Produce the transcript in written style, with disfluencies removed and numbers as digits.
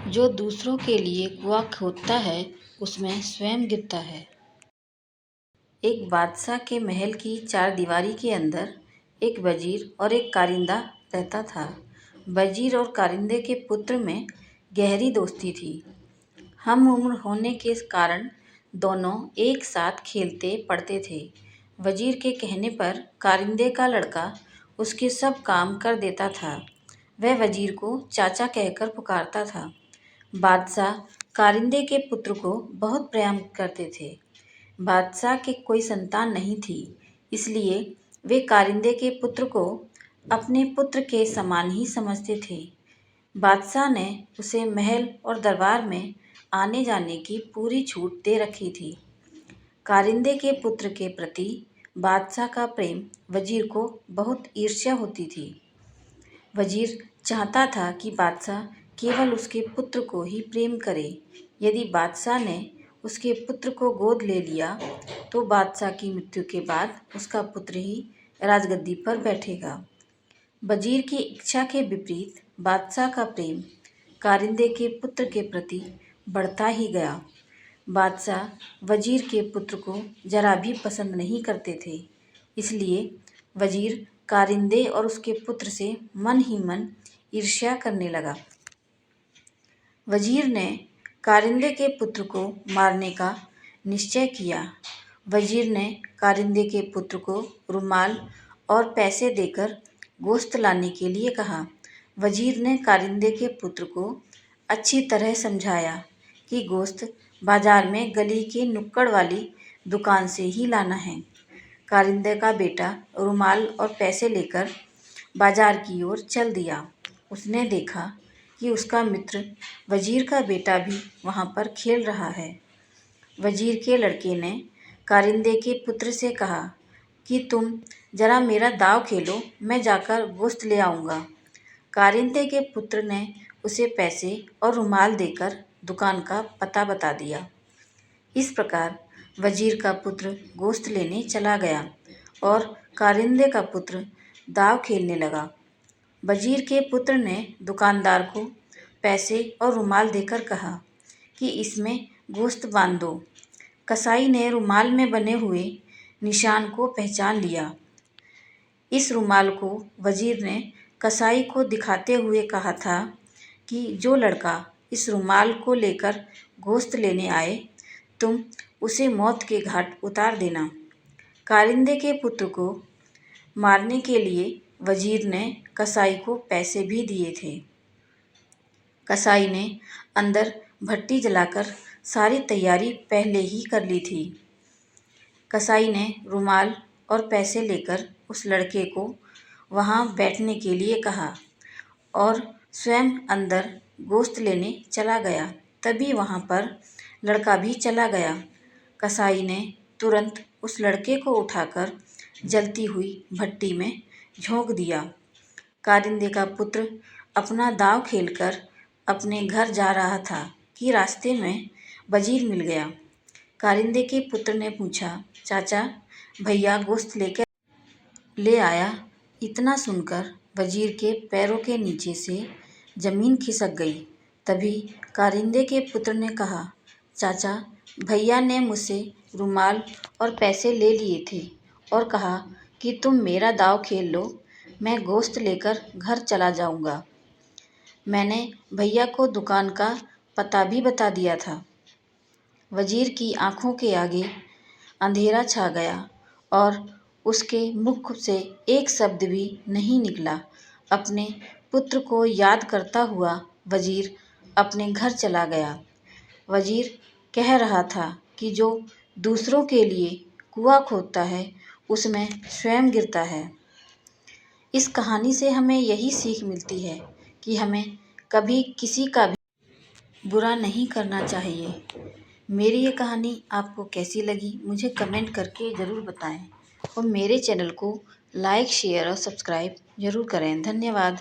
जो दूसरों के लिए कुआं खोदता है उसमें स्वयं गिरता है। एक बादशाह के महल की चारदीवारी के अंदर एक वजीर और एक कारिंदा रहता था। वजीर और कारिंदे के पुत्र में गहरी दोस्ती थी। हम उम्र होने के कारण दोनों एक साथ खेलते पढ़ते थे। वजीर के कहने पर कारिंदे का लड़का उसके सब काम कर देता था। वह वजीर को चाचा कहकर पुकारता था। बादशाह कारिंदे के पुत्र को बहुत प्रेम करते थे। बादशाह के कोई संतान नहीं थी, इसलिए वे कारिंदे के पुत्र को अपने पुत्र के समान ही समझते थे। बादशाह ने उसे महल और दरबार में आने जाने की पूरी छूट दे रखी थी। कारिंदे के पुत्र के प्रति बादशाह का प्रेम वजीर को बहुत ईर्ष्या होती थी। वजीर चाहता था कि बादशाह केवल उसके पुत्र को ही प्रेम करे। यदि बादशाह ने उसके पुत्र को गोद ले लिया तो बादशाह की मृत्यु के बाद उसका पुत्र ही राजगद्दी पर बैठेगा। वजीर की इच्छा के विपरीत बादशाह का प्रेम कारिंदे के पुत्र के प्रति बढ़ता ही गया। बादशाह वजीर के पुत्र को जरा भी पसंद नहीं करते थे, इसलिए वजीर कारिंदे और उसके पुत्र से मन ही मन ईर्ष्या करने लगा। वजीर ने कारिंदे के पुत्र को मारने का निश्चय किया। वजीर ने कारिंदे के पुत्र को रुमाल और पैसे देकर गोश्त लाने के लिए कहा। वजीर ने कारिंदे के पुत्र को अच्छी तरह समझाया कि गोश्त बाजार में गली के नुक्कड़ वाली दुकान से ही लाना है। कारिंदे का बेटा रुमाल और पैसे लेकर बाजार की ओर चल दिया। उसने देखा कि उसका मित्र वजीर का बेटा भी वहाँ पर खेल रहा है। वजीर के लड़के ने कारिंदे के पुत्र से कहा कि तुम जरा मेरा दाव खेलो, मैं जाकर गोश्त ले आऊँगा। कारिंदे के पुत्र ने उसे पैसे और रुमाल देकर दुकान का पता बता दिया। इस प्रकार वजीर का पुत्र गोश्त लेने चला गया और कारिंदे का पुत्र दाव खेलने लगा। वजीर के पुत्र ने दुकानदार को पैसे और रुमाल देकर कहा कि इसमें गोश्त बांध दो। कसाई ने रुमाल में बने हुए निशान को पहचान लिया। इस रुमाल को वजीर ने कसाई को दिखाते हुए कहा था कि जो लड़का इस रुमाल को लेकर गोश्त लेने आए, तुम उसे मौत के घाट उतार देना। कारिंदे के पुत्र को मारने के लिए वजीर ने कसाई को पैसे भी दिए थे। कसाई ने अंदर भट्टी जलाकर सारी तैयारी पहले ही कर ली थी। कसाई ने रुमाल और पैसे लेकर उस लड़के को वहाँ बैठने के लिए कहा और स्वयं अंदर गोश्त लेने चला गया। तभी वहाँ पर लड़का भी चला गया। कसाई ने तुरंत उस लड़के को उठाकर जलती हुई भट्टी में झोंक दिया। कारिंदे का पुत्र अपना दांव खेलकर अपने घर जा रहा था कि रास्ते में वजीर मिल गया। कारिंदे के पुत्र ने पूछा, चाचा, भैया गोश्त लेकर ले आया? इतना सुनकर वजीर के पैरों के नीचे से जमीन खिसक गई। तभी कारिंदे के पुत्र ने कहा, चाचा, भैया ने मुझसे रुमाल और पैसे ले लिए थे और कहा कि तुम मेरा दांव खेल लो, मैं गोश्त लेकर घर चला जाऊंगा। मैंने भैया को दुकान का पता भी बता दिया था। वजीर की आंखों के आगे अंधेरा छा गया और उसके मुख से एक शब्द भी नहीं निकला। अपने पुत्र को याद करता हुआ वजीर अपने घर चला गया। वजीर कह रहा था कि जो दूसरों के लिए कुआं खोदता है उसमें स्वयं गिरता है। इस कहानी से हमें यही सीख मिलती है कि हमें कभी किसी का भी बुरा नहीं करना चाहिए। मेरी ये कहानी आपको कैसी लगी मुझे कमेंट करके ज़रूर बताएं और मेरे चैनल को लाइक, शेयर और सब्सक्राइब ज़रूर करें। धन्यवाद।